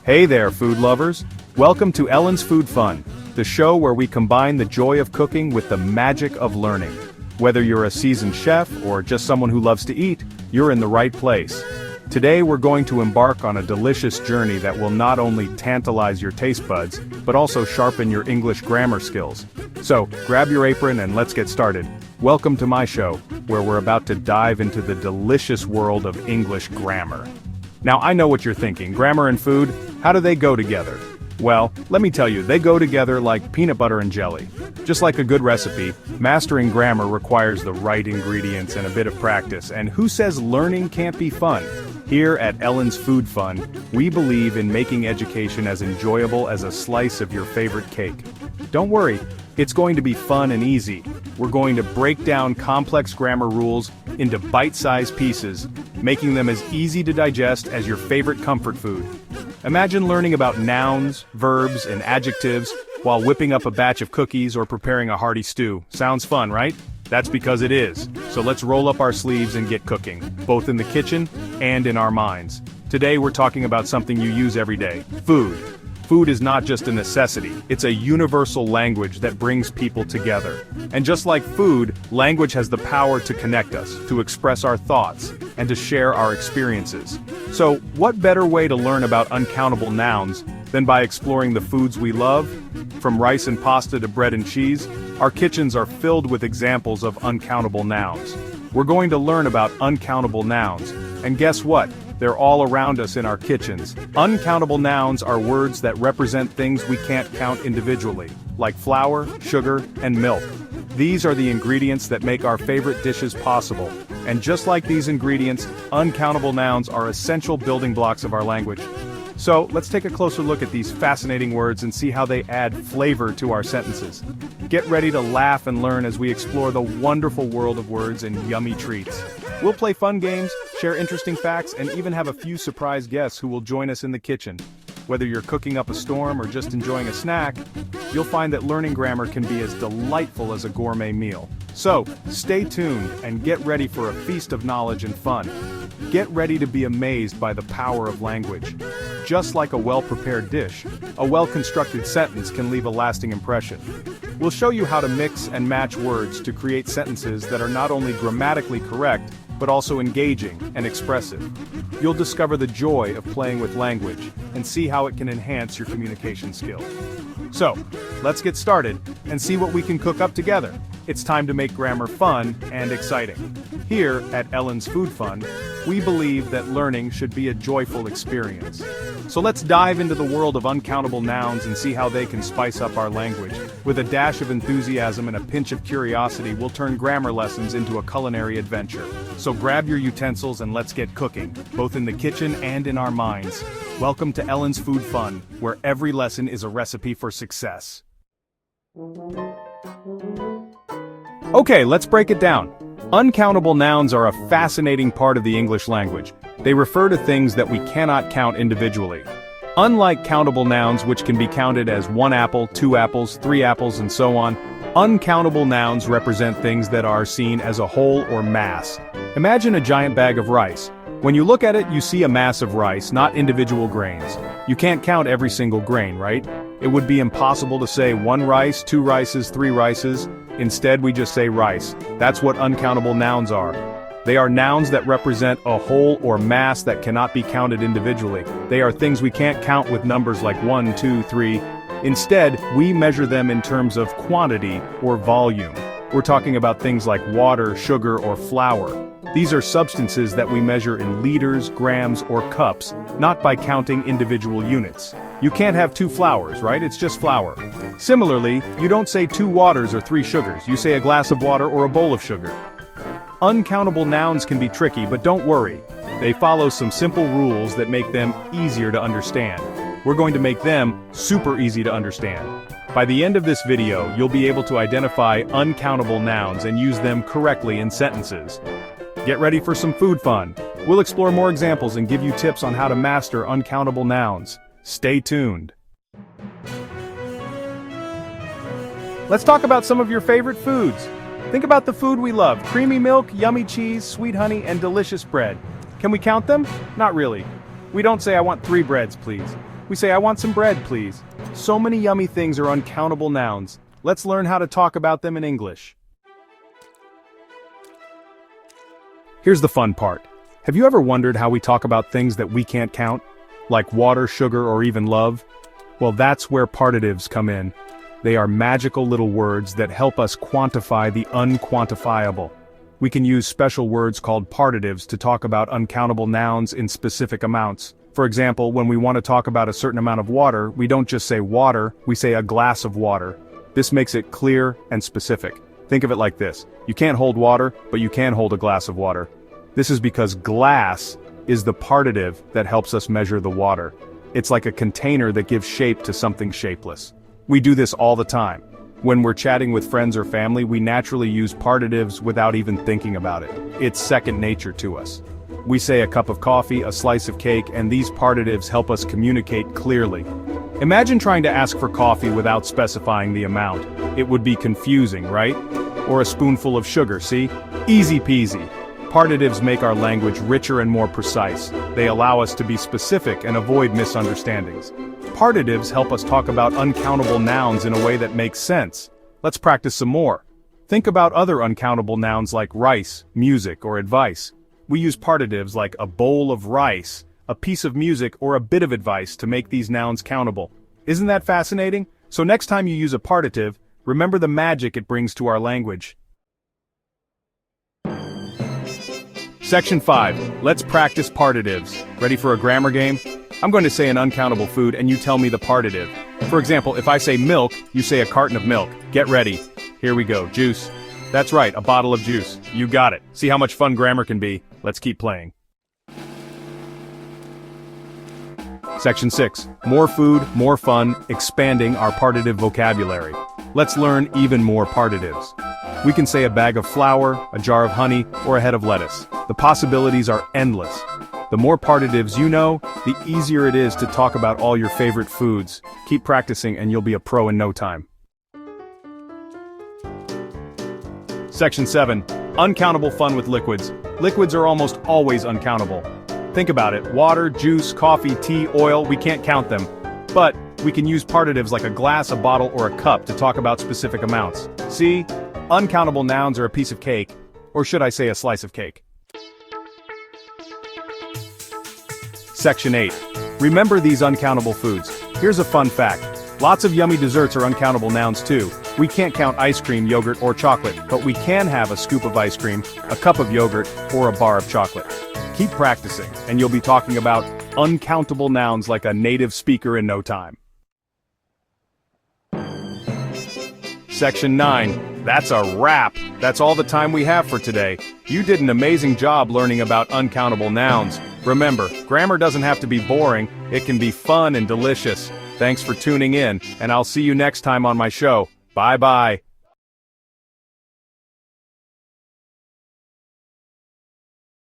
Hey there, food lovers! Welcome to Ellen's Food Fun, the show where we combine the joy of cooking with the magic of learning. Whether you're a seasoned chef or just someone who loves to eat, you're in the right place. Today we're going to embark on a delicious journey that will not only tantalize your taste buds, but also sharpen your English grammar skills. So, grab your apron and let's get started. Welcome to my show, where we're about to dive into the delicious world of English grammar. Now I know what you're thinking, grammar and food, how do they go together? Well, let me tell you, they go together like peanut butter and jelly. Just like a good recipe, mastering grammar requires the right ingredients and a bit of practice, and who says learning can't be fun? Here at Ellen's Food Fun, we believe in making education as enjoyable as a slice of your favorite cake. Don't worry, it's going to be fun and easy. We're going to break down complex grammar rules into bite-sized pieces, making them as easy to digest as your favorite comfort food. Imagine learning about nouns, verbs, and adjectives while whipping up a batch of cookies or preparing a hearty stew. Sounds fun, right? That's because it is. So let's roll up our sleeves and get cooking, both in the kitchen and in our minds. Today we're talking about something you use every day: food. Food is not just a necessity, it's a universal language that brings people together. And just like food, language has the power to connect us, to express our thoughts, and to share our experiences. So, what better way to learn about uncountable nouns than by exploring the foods we love? From rice and pasta to bread and cheese, our kitchens are filled with examples of uncountable nouns. We're going to learn about uncountable nouns, and guess what? They're all around us in our kitchens. Uncountable nouns are words that represent things we can't count individually, like flour, sugar, and milk. These are the ingredients that make our favorite dishes possible. And just like these ingredients, uncountable nouns are essential building blocks of our language. So, let's take a closer look at these fascinating words and see how they add flavor to our sentences. Get ready to laugh and learn as we explore the wonderful world of words and yummy treats. We'll play fun games, share interesting facts, and even have a few surprise guests who will join us in the kitchen. Whether you're cooking up a storm or just enjoying a snack, you'll find that learning grammar can be as delightful as a gourmet meal. So, stay tuned and get ready for a feast of knowledge and fun. Get ready to be amazed by the power of language. Just like a well-prepared dish, a well-constructed sentence can leave a lasting impression. We'll show you how to mix and match words to create sentences that are not only grammatically correct, but also engaging and expressive. You'll discover the joy of playing with language and see how it can enhance your communication skills. So, let's get started and see what we can cook up together. It's time to make grammar fun and exciting. Here at Ellen's Food Fun, we believe that learning should be a joyful experience. So let's dive into the world of uncountable nouns and see how they can spice up our language. With a dash of enthusiasm and a pinch of curiosity, we'll turn grammar lessons into a culinary adventure. So grab your utensils and let's get cooking, both in the kitchen and in our minds. Welcome to Ellen's Food Fun, where every lesson is a recipe for success. Okay, let's break it down. Uncountable nouns are a fascinating part of the English language. They refer to things that we cannot count individually. Unlike countable nouns, which can be counted as 1 apple, 2 apples, 3 apples, and so on, uncountable nouns represent things that are seen as a whole or mass. Imagine a giant bag of rice. When you look at it, you see a mass of rice, not individual grains. You can't count every single grain, right? It would be impossible to say 1 rice, 2 rices, 3 rices. Instead, we just say rice. That's what uncountable nouns are. They are nouns that represent a whole or mass that cannot be counted individually. They are things we can't count with numbers like 1, 2, 3. Instead, we measure them in terms of quantity or volume. We're talking about things like water, sugar, or flour. These are substances that we measure in liters, grams, or cups, not by counting individual units. You can't have 2 flours, right? It's just flour. Similarly, you don't say 2 waters or 3 sugars. You say a glass of water or a bowl of sugar. Uncountable nouns can be tricky, but don't worry. They follow some simple rules that make them easier to understand. We're going to make them super easy to understand. By the end of this video, you'll be able to identify uncountable nouns and use them correctly in sentences. Get ready for some food fun. We'll explore more examples and give you tips on how to master uncountable nouns. Stay tuned. Let's talk about some of your favorite foods. Think about the food we love: creamy milk, yummy cheese, sweet honey, and delicious bread. Can we count them? Not really. We don't say I want 3 breads, please. We say I want some bread, please. So many yummy things are uncountable nouns. Let's learn how to talk about them in English. Here's the fun part. Have you ever wondered how we talk about things that we can't count? Like water, sugar, or even love? Well, that's where partitives come in. They are magical little words that help us quantify the unquantifiable. We can use special words called partitives to talk about uncountable nouns in specific amounts. For example, when we want to talk about a certain amount of water, we don't just say water, we say a glass of water. This makes it clear and specific. Think of it like this. You can't hold water, but you can hold a glass of water. This is because glass is the partitive that helps us measure the water. It's like a container that gives shape to something shapeless. We do this all the time. When we're chatting with friends or family, we naturally use participes without even thinking about it. It's second nature to us. We say a cup of coffee, a slice of cake, and these participes help us communicate clearly. Imagine trying to ask for coffee without specifying the amount. It would be confusing, right? Or a spoonful of sugar, see? Easy peasy. Participes make our language richer and more precise. They allow us to be specific and avoid misunderstandings. Participes help us talk about uncountable nouns in a way that makes sense. Let's practice some more. Think about other uncountable nouns like rice, music, or advice. We use participes like a bowl of rice, a piece of music, or a bit of advice to make these nouns countable. Isn't that fascinating? So next time you use a participe, remember the magic it brings to our language. Section 5. Let's practice participes. Ready for a grammar game? I'm going to say an uncountable food and you tell me the partitive. For example, if I say milk, you say a carton of milk. Get ready. Here we go. Juice. That's right, a bottle of juice. You got it. See how much fun grammar can be? Let's keep playing. Section 6. More food, more fun, expanding our partitive vocabulary. Let's learn even more participes. We can say a bag of flour, a jar of honey, or a head of lettuce. The possibilities are endless. The more participes you know, the easier it is to talk about all your favorite foods. Keep practicing and you'll be a pro in no time. Section 7. Uncountable fun with liquids. Liquids are almost always uncountable. Think about it. Water, juice, coffee, tea, oil, we can't count them. But we can use participes like a glass, a bottle, or a cup to talk about specific amounts. See? Uncountable nouns are a piece of cake, or should I say a slice of cake. Section 8. Remember these uncountable foods. Here's a fun fact. Lots of yummy desserts are uncountable nouns too. We can't count ice cream, yogurt, or chocolate, but we can have a scoop of ice cream, a cup of yogurt, or a bar of chocolate. Keep practicing, and you'll be talking about uncountable nouns like a native speaker in no time. Section 9. That's a wrap. That's all the time we have for today. You did an amazing job learning about uncountable nouns. Remember, grammar doesn't have to be boring, it can be fun and delicious. Thanks for tuning in, and I'll see you next time on my show. Bye-bye.